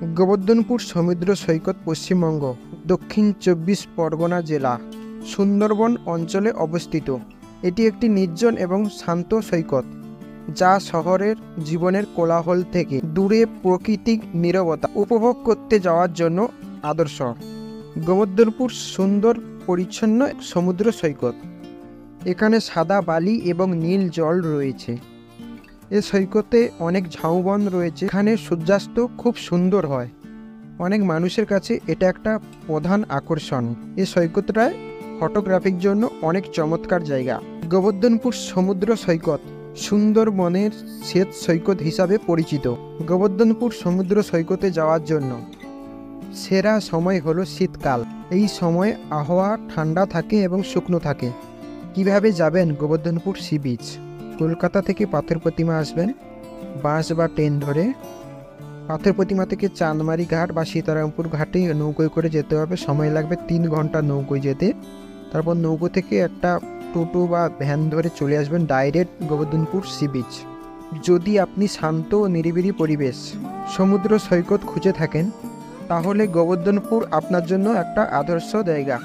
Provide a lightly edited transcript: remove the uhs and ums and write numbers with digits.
গোবর্ধনপুর সমুদ্র সৈকত পশ্চিমবঙ্গ, দক্ষিণ ২৪ পরগনা জেলা, সুন্দরবন অঞ্চলে অবস্থিত। এটি একটি নির্জন এবং শান্ত সৈকত, যা শহরের জীবনের কোলাহল থেকে দূরে প্রাকৃতিক নীরবতা উপভোগ করতে যাওয়ার জন্য আদর্শ। গোবর্ধনপুর সুন্দর পরিচ্ছন্ন সমুদ্র সৈকত। এখানে সাদা বালি এবং নীল জল রয়েছে। এ সৈকতে অনেক ঝাউবন রয়েছে। এখানে সূর্যাস্ত খুব সুন্দর হয়। অনেক মানুষের কাছে এটা একটা প্রধান আকর্ষণ। এই সৈকতটায় ফটোগ্রাফির জন্য অনেক চমৎকার জায়গা। গোবর্ধনপুর সমুদ্র সৈকত সুন্দরবনের শ্বেত সৈকত হিসাবে পরিচিত। গোবর্ধনপুর সমুদ্র সৈকতে যাওয়ার জন্য সেরা সময় হলো শীতকাল। এই সময় আবহাওয়া ঠান্ডা থাকে এবং শুকনো থাকে। কিভাবে যাবেন গোবর্ধনপুর সি বিচ? কলকাতা থেকে পাথর প্রতিমা আসবেন, বাস বা ট্রেন ধরে। পাথর প্রতিমা থেকে চাঁদমারি ঘাট বা সীতারামপুর ঘাটে নৌকোয় করে যেতে হবে। সময় লাগবে ৩ ঘন্টা নৌকোয় যেতে। তারপর নৌকো থেকে একটা টোটো বা ভ্যান ধরে চলে আসবেন ডাইরেক্ট গোবর্ধনপুর সি বিচ। যদি আপনি শান্ত ও নিরিবিলি পরিবেশ সমুদ্র সৈকত খুঁজে থাকেন, তাহলে গোবর্ধনপুর আপনার জন্য একটা আদর্শ জায়গা।